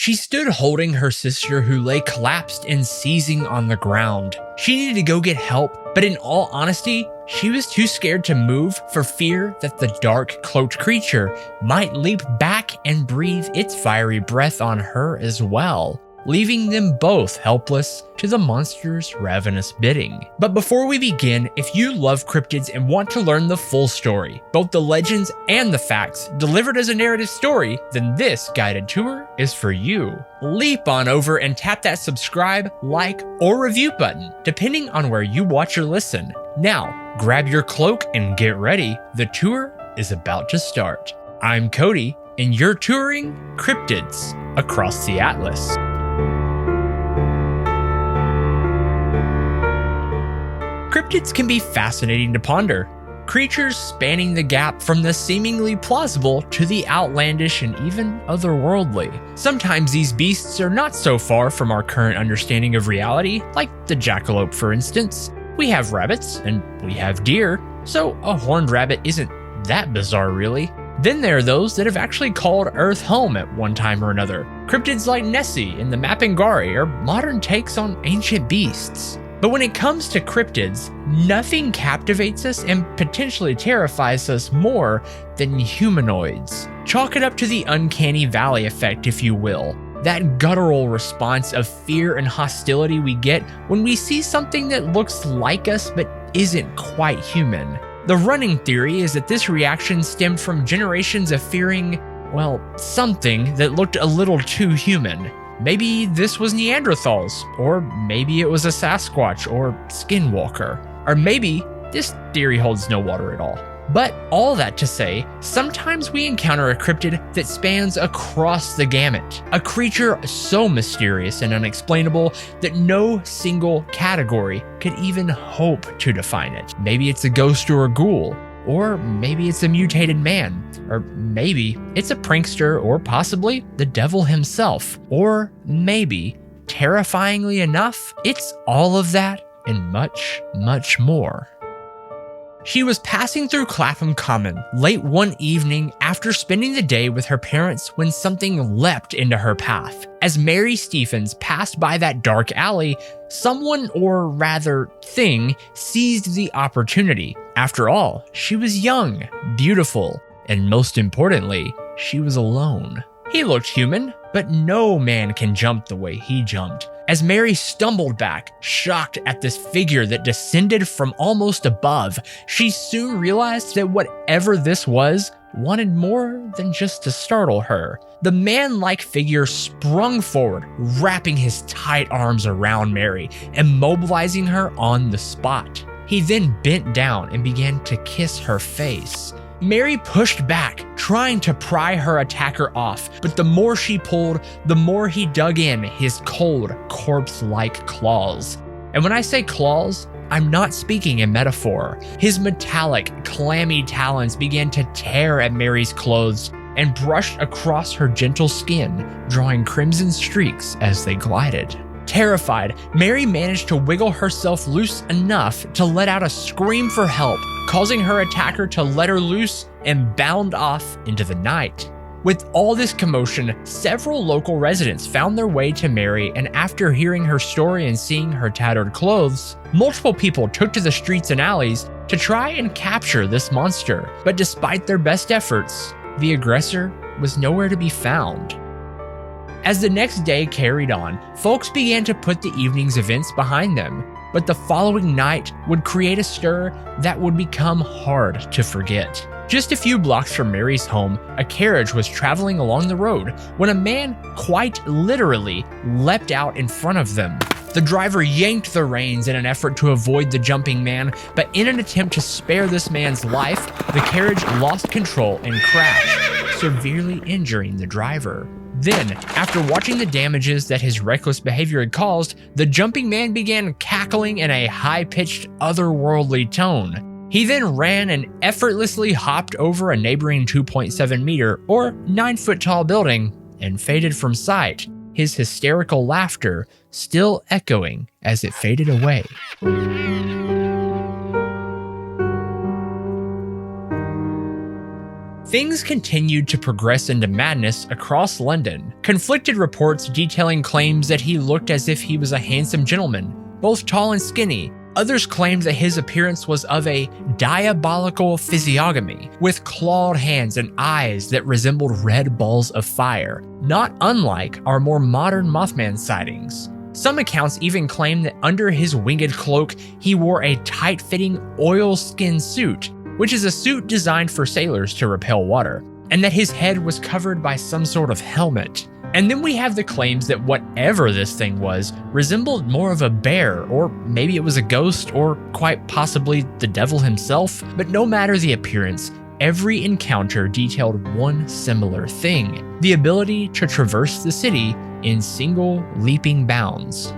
She stood holding her sister who lay collapsed and seizing on the ground. She needed to go get help, but in all honesty, she was too scared to move for fear that the dark cloaked creature might leap back and breathe its fiery breath on her as well, leaving them both helpless to the monster's ravenous bidding. But before we begin, if you love cryptids and want to learn the full story, both the legends and the facts delivered as a narrative story, then this guided tour is for you. Leap on over and tap that subscribe, like, or review button, depending on where you watch or listen. Now, grab your cloak and get ready. The tour is about to start. I'm Cody, and you're touring cryptids across the Atlas. Cryptids can be fascinating to ponder. Creatures spanning the gap from the seemingly plausible to the outlandish and even otherworldly. Sometimes these beasts are not so far from our current understanding of reality, like the jackalope for instance. We have rabbits and we have deer, so a horned rabbit isn't that bizarre really. Then there are those that have actually called Earth home at one time or another. Cryptids like Nessie and the Mapangari are modern takes on ancient beasts. But when it comes to cryptids, nothing captivates us and potentially terrifies us more than humanoids. Chalk it up to the uncanny valley effect, if you will. That guttural response of fear and hostility we get when we see something that looks like us but isn't quite human. The running theory is that this reaction stemmed from generations of fearing, well, something that looked a little too human. Maybe this was Neanderthals, or maybe it was a Sasquatch or Skinwalker, or maybe this theory holds no water at all. But all that to say, sometimes we encounter a cryptid that spans across the gamut, a creature so mysterious and unexplainable that no single category could even hope to define it. Maybe it's a ghost or a ghoul, or maybe it's a mutated man, or maybe it's a prankster, or possibly the devil himself, or maybe, terrifyingly enough, it's all of that and much, much more. She was passing through Clapham Common late one evening after spending the day with her parents when something leapt into her path. As Mary Stephens passed by that dark alley, someone, or rather thing, seized the opportunity. After all, she was young, beautiful, and most importantly, she was alone. He looked human, but no man can jump the way he jumped. As Mary stumbled back, shocked at this figure that descended from almost above, she soon realized that whatever this was wanted more than just to startle her. The man-like figure sprung forward, wrapping his tight arms around Mary, immobilizing her on the spot. He then bent down and began to kiss her face. Mary pushed back, trying to pry her attacker off, but the more she pulled, the more he dug in his cold, corpse-like claws. And when I say claws, I'm not speaking in metaphor. His metallic, clammy talons began to tear at Mary's clothes and brushed across her gentle skin, drawing crimson streaks as they glided. Terrified, Mary managed to wiggle herself loose enough to let out a scream for help, causing her attacker to let her loose and bound off into the night. With all this commotion, several local residents found their way to Mary, and after hearing her story and seeing her tattered clothes, multiple people took to the streets and alleys to try and capture this monster. But despite their best efforts, the aggressor was nowhere to be found. As the next day carried on, folks began to put the evening's events behind them, but the following night would create a stir that would become hard to forget. Just a few blocks from Mary's home, a carriage was traveling along the road when a man quite literally leapt out in front of them. The driver yanked the reins in an effort to avoid the jumping man, but in an attempt to spare this man's life, the carriage lost control and crashed, severely injuring the driver. Then, after watching the damages that his reckless behavior had caused, the jumping man began cackling in a high-pitched, otherworldly tone. He then ran and effortlessly hopped over a neighboring 2.7 meter or 9-foot tall building and faded from sight, his hysterical laughter still echoing as it faded away. Things continued to progress into madness across London. Conflicted reports detailing claims that he looked as if he was a handsome gentleman, both tall and skinny. Others claimed that his appearance was of a diabolical physiognomy, with clawed hands and eyes that resembled red balls of fire, not unlike our more modern Mothman sightings. Some accounts even claim that under his winged cloak, he wore a tight-fitting oilskin suit, which is a suit designed for sailors to repel water, and that his head was covered by some sort of helmet. And then we have the claims that whatever this thing was resembled more of a bear, or maybe it was a ghost, or quite possibly the devil himself. But no matter the appearance, every encounter detailed one similar thing: the ability to traverse the city in single leaping bounds.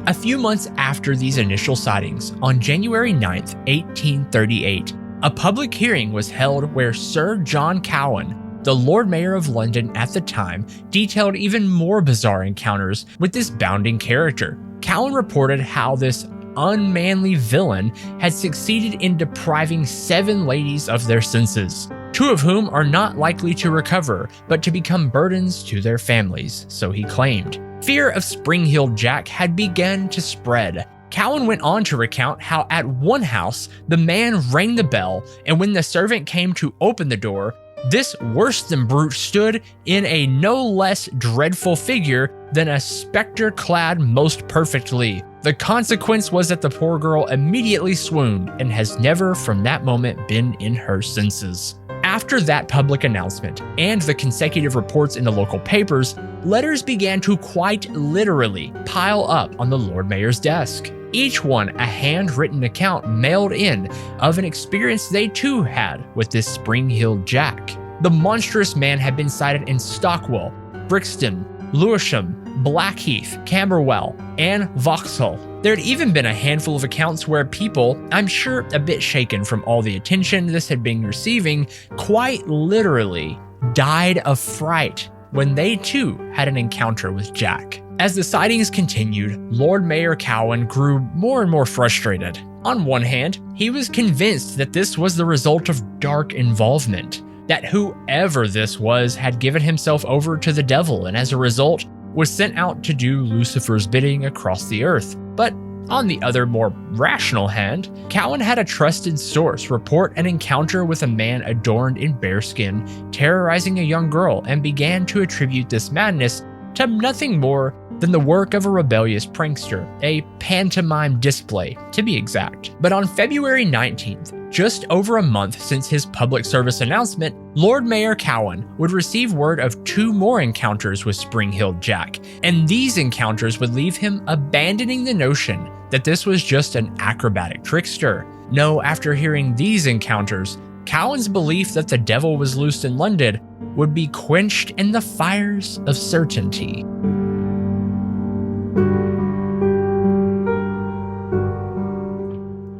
A few months after these initial sightings, on January 9th, 1838, a public hearing was held where Sir John Cowan, the Lord Mayor of London at the time, detailed even more bizarre encounters with this bounding character. Cowan reported how this unmanly villain had succeeded in depriving 7 ladies of their senses, 2 of whom are not likely to recover, but to become burdens to their families, so he claimed. Fear of Spring-Heeled Jack had begun to spread. Cowan went on to recount how at one house, the man rang the bell, and when the servant came to open the door, this worse-than-brute stood in a no less dreadful figure than a spectre clad most perfectly. The consequence was that the poor girl immediately swooned and has never from that moment been in her senses. After that public announcement and the consecutive reports in the local papers, letters began to quite literally pile up on the Lord Mayor's desk. Each one a handwritten account mailed in of an experience they too had with this Spring-Heeled Jack. The monstrous man had been sighted in Stockwell, Brixton, Lewisham, Blackheath, Camberwell, and Vauxhall. There had even been a handful of accounts where people, I'm sure a bit shaken from all the attention this had been receiving, quite literally died of fright when they too had an encounter with Jack. As the sightings continued, Lord Mayor Cowan grew more and more frustrated. On one hand, he was convinced that this was the result of dark involvement, that whoever this was had given himself over to the devil and as a result was sent out to do Lucifer's bidding across the earth. But on the other, more rational hand, Cowan had a trusted source report an encounter with a man adorned in bearskin terrorizing a young girl and began to attribute this madness to nothing more than the work of a rebellious prankster, a pantomime display to be exact. But on February 19th, just over a month since his public service announcement, Lord Mayor Cowan would receive word of 2 more encounters with Spring-Heeled Jack, and these encounters would leave him abandoning the notion that this was just an acrobatic trickster. No, after hearing these encounters, Cowan's belief that the devil was loosed in London would be quenched in the fires of certainty.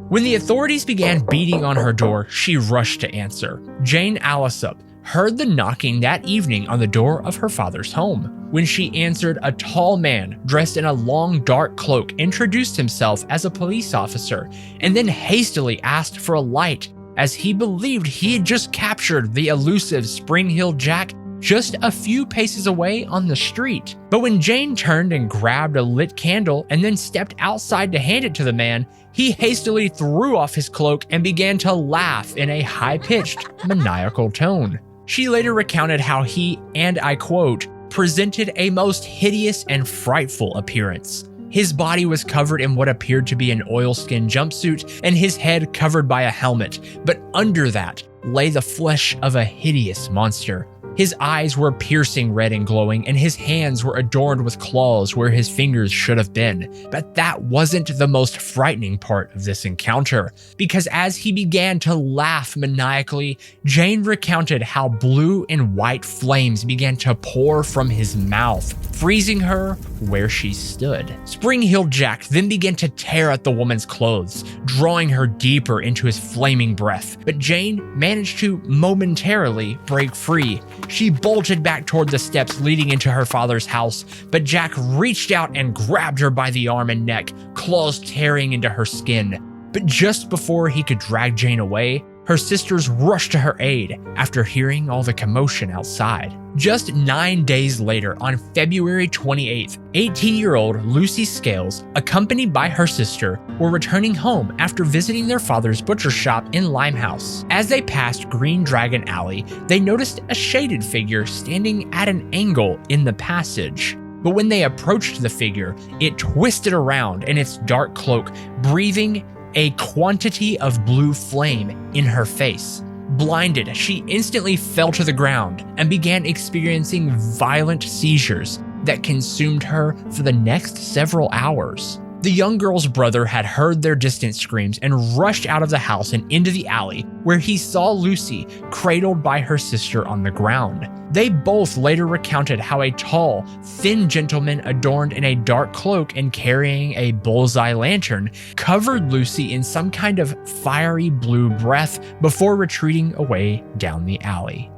When the authorities began beating on her door, she rushed to answer. Jane Allisup heard the knocking that evening on the door of her father's home. When she answered, a tall man dressed in a long dark cloak introduced himself as a police officer and then hastily asked for a light, as he believed he had just captured the elusive Spring-Heeled Jack just a few paces away on the street. But when Jane turned and grabbed a lit candle and then stepped outside to hand it to the man, he hastily threw off his cloak and began to laugh in a high-pitched, maniacal tone. She later recounted how he, and I quote, presented a most hideous and frightful appearance. His body was covered in what appeared to be an oilskin jumpsuit and his head covered by a helmet, but under that lay the flesh of a hideous monster. His eyes were piercing red and glowing, and his hands were adorned with claws where his fingers should have been. But that wasn't the most frightening part of this encounter, because as he began to laugh maniacally, Jane recounted how blue and white flames began to pour from his mouth, freezing her where she stood. Spring-Heeled Jack then began to tear at the woman's clothes, drawing her deeper into his flaming breath, but Jane managed to momentarily break free. She bolted back toward the steps leading into her father's house, but Jack reached out and grabbed her by the arm and neck, claws tearing into her skin. But just before he could drag Jane away, Her sisters rushed to her aid after hearing all the commotion outside. Just 9 days later, on February 28th, 18-year-old Lucy Scales, accompanied by her sister, were returning home after visiting their father's butcher shop in Limehouse. As they passed Green Dragon Alley, they noticed a shaded figure standing at an angle in the passage. But when they approached the figure, it twisted around in its dark cloak, breathing a quantity of blue flame in her face. Blinded, she instantly fell to the ground and began experiencing violent seizures that consumed her for the next several hours. The young girl's brother had heard their distant screams and rushed out of the house and into the alley, where he saw Lucy cradled by her sister on the ground. They both later recounted how a tall, thin gentleman adorned in a dark cloak and carrying a bullseye lantern covered Lucy in some kind of fiery blue breath before retreating away down the alley.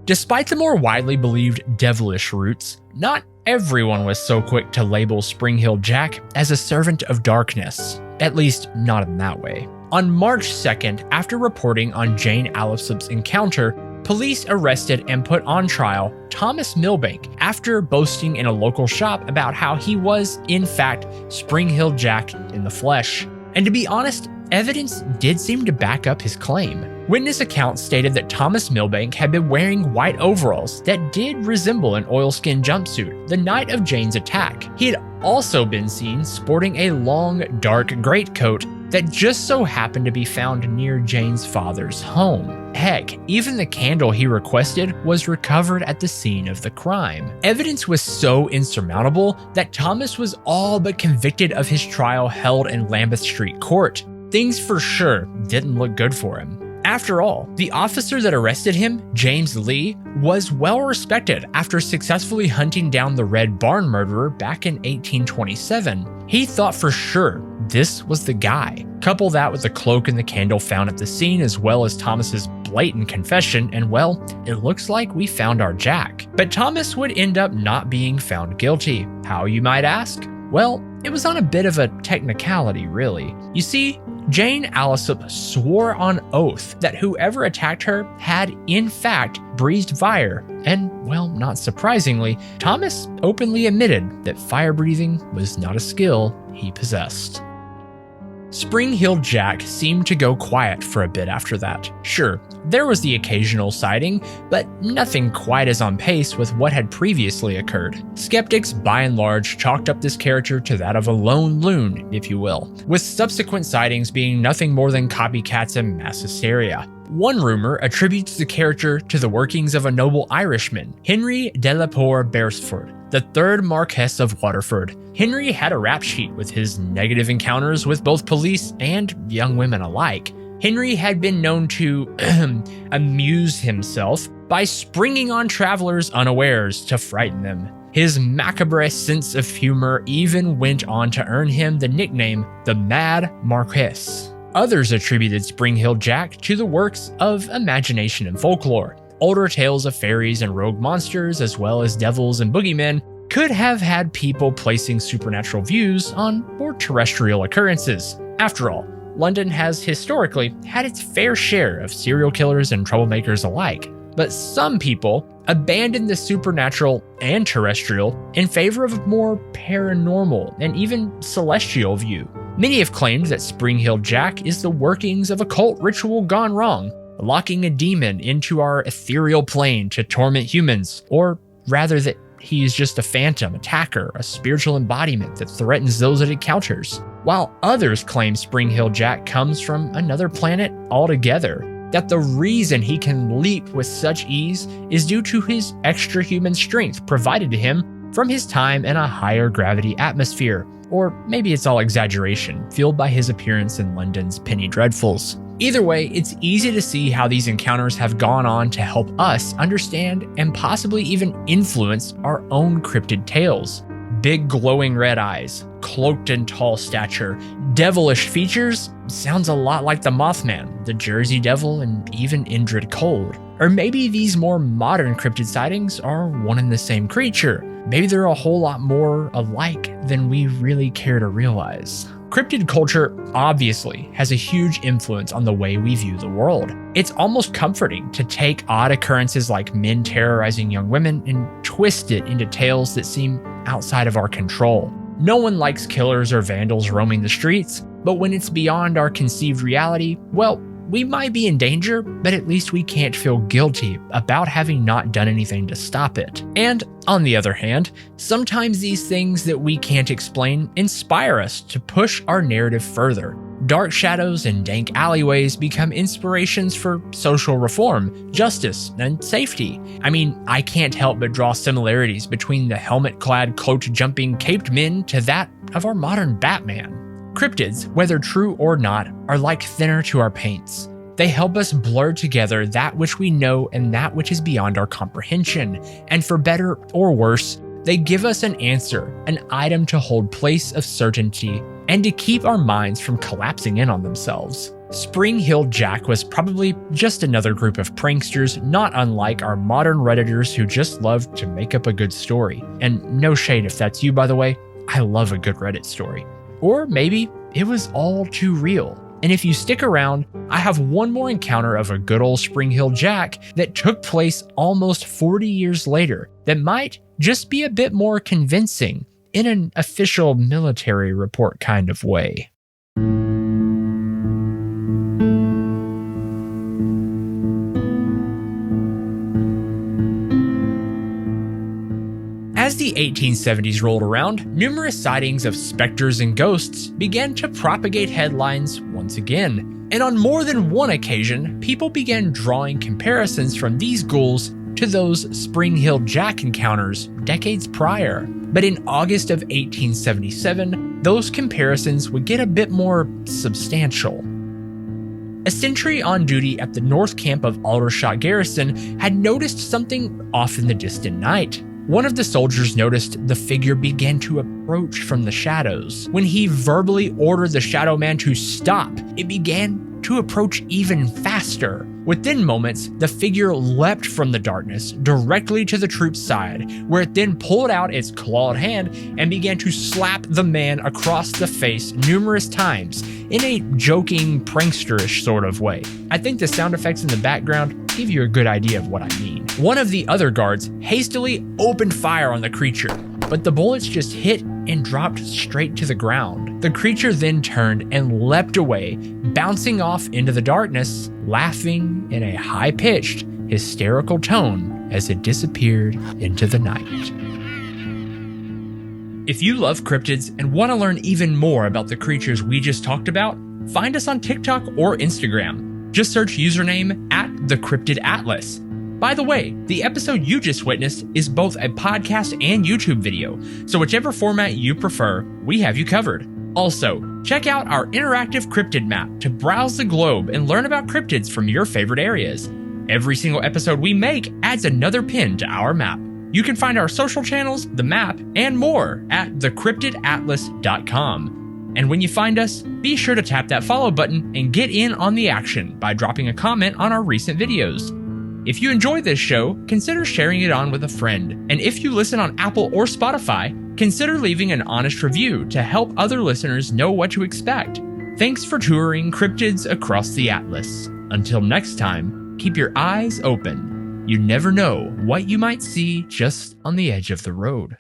Despite the more widely believed devilish roots, not everyone was so quick to label Spring-Heeled Jack as a servant of darkness, at least not in that way. On March 2nd, after reporting on Jane Allsop's encounter, police arrested and put on trial Thomas Milbank after boasting in a local shop about how he was, in fact, Spring-Heeled Jack in the flesh. And to be honest, evidence did seem to back up his claim. Witness accounts stated that Thomas Milbank had been wearing white overalls that did resemble an oilskin jumpsuit the night of Jane's attack. He had also been seen sporting a long, dark greatcoat that just so happened to be found near Jane's father's home. Heck, even the candle he requested was recovered at the scene of the crime. Evidence was so insurmountable that Thomas was all but convicted of his trial held in Lambeth Street Court. Things for sure didn't look good for him. After all, the officer that arrested him, James Lee, was well respected after successfully hunting down the Red Barn murderer back in 1827. He thought for sure this was the guy. Couple that with the cloak and the candle found at the scene, as well as Thomas's blatant confession, and well, it looks like we found our Jack. But Thomas would end up not being found guilty. How, you might ask? Well, it was on a bit of a technicality, really. You see, Jane Allsop swore on oath that whoever attacked her had, in fact, breathed fire, and, well, not surprisingly, Thomas openly admitted that fire breathing was not a skill he possessed. Spring-Heeled Jack seemed to go quiet for a bit after that. Sure, there was the occasional sighting, but nothing quite as on pace with what had previously occurred. Skeptics, by and large, chalked up this character to that of a lone loon, if you will, with subsequent sightings being nothing more than copycats and mass hysteria. One rumor attributes the character to the workings of a noble Irishman, Henry de la Poer Beresford, the third Marquess of Waterford. Henry had a rap sheet with his negative encounters with both police and young women alike. Henry had been known to amuse himself by springing on travelers unawares to frighten them. His macabre sense of humor even went on to earn him the nickname the Mad Marquess. Others attributed Spring-Heeled Jack to the works of imagination and folklore. Older tales of fairies and rogue monsters, as well as devils and boogeymen, could have had people placing supernatural views on more terrestrial occurrences. After all, London has historically had its fair share of serial killers and troublemakers alike. But some people abandoned the supernatural and terrestrial in favor of a more paranormal and even celestial view. Many have claimed that Spring-Heeled Jack is the workings of a cult ritual gone wrong, locking a demon into our ethereal plane to torment humans, or rather that he is just a phantom attacker, a spiritual embodiment that threatens those it encounters. While others claim Spring-Heeled Jack comes from another planet altogether, that the reason he can leap with such ease is due to his extra human strength provided to him from his time in a higher gravity atmosphere. Or maybe it's all exaggeration, fueled by his appearance in London's Penny Dreadfuls. Either way, it's easy to see how these encounters have gone on to help us understand and possibly even influence our own cryptid tales. Big glowing red eyes, cloaked and tall stature, devilish features, sounds a lot like the Mothman, the Jersey Devil, and even Indrid Cold. Or maybe these more modern cryptid sightings are one and the same creature. Maybe they're a whole lot more alike than we really care to realize. Cryptid culture obviously has a huge influence on the way we view the world. It's almost comforting to take odd occurrences like men terrorizing young women and twist it into tales that seem outside of our control. No one likes killers or vandals roaming the streets, but when it's beyond our conceived reality, well, we might be in danger, but at least we can't feel guilty about having not done anything to stop it. And on the other hand, sometimes these things that we can't explain inspire us to push our narrative further. Dark shadows and dank alleyways become inspirations for social reform, justice, and safety. I mean, I can't help but draw similarities between the helmet-clad, cloak-jumping, caped men to that of our modern Batman. Cryptids, whether true or not, are like thinner to our paints. They help us blur together that which we know and that which is beyond our comprehension. And for better or worse, they give us an answer, an item to hold place of certainty, and to keep our minds from collapsing in on themselves. Spring Hill Jack was probably just another group of pranksters, not unlike our modern Redditors who just love to make up a good story. And no shade if that's you, by the way. I love a good Reddit story. Or maybe it was all too real. And if you stick around, I have one more encounter of a good old Spring Hill Jack that took place almost 40 years later that might just be a bit more convincing in an official military report kind of way. As the 1870s rolled around, numerous sightings of specters and ghosts began to propagate headlines once again. And on more than one occasion, people began drawing comparisons from these ghouls to those Spring Hill Jack encounters decades prior. But in August of 1877, those comparisons would get a bit more substantial. A sentry on duty at the North Camp of Aldershot Garrison had noticed something off in the distant night. One of the soldiers noticed the figure began to approach from the shadows. When he verbally ordered the shadow man to stop, it began to approach even faster. Within moments, the figure leapt from the darkness directly to the troop's side, where it then pulled out its clawed hand and began to slap the man across the face numerous times in a joking, prankster-ish sort of way. I think the sound effects in the background give you a good idea of what I mean. One of the other guards hastily opened fire on the creature, but the bullets just hit and dropped straight to the ground. The creature then turned and leapt away, bouncing off into the darkness, laughing in a high-pitched, hysterical tone as it disappeared into the night. If you love cryptids and want to learn even more about the creatures we just talked about, find us on TikTok or Instagram. Just search username @TheCryptidAtlas. By the way, the episode you just witnessed is both a podcast and YouTube video, so whichever format you prefer, we have you covered. Also, check out our interactive cryptid map to browse the globe and learn about cryptids from your favorite areas. Every single episode we make adds another pin to our map. You can find our social channels, the map, and more at thecryptidatlas.com. And when you find us, be sure to tap that follow button and get in on the action by dropping a comment on our recent videos. If you enjoy this show, consider sharing it on with a friend. And if you listen on Apple or Spotify, consider leaving an honest review to help other listeners know what to expect. Thanks for touring cryptids across the Atlas. Until next time, keep your eyes open. You never know what you might see just on the edge of the road.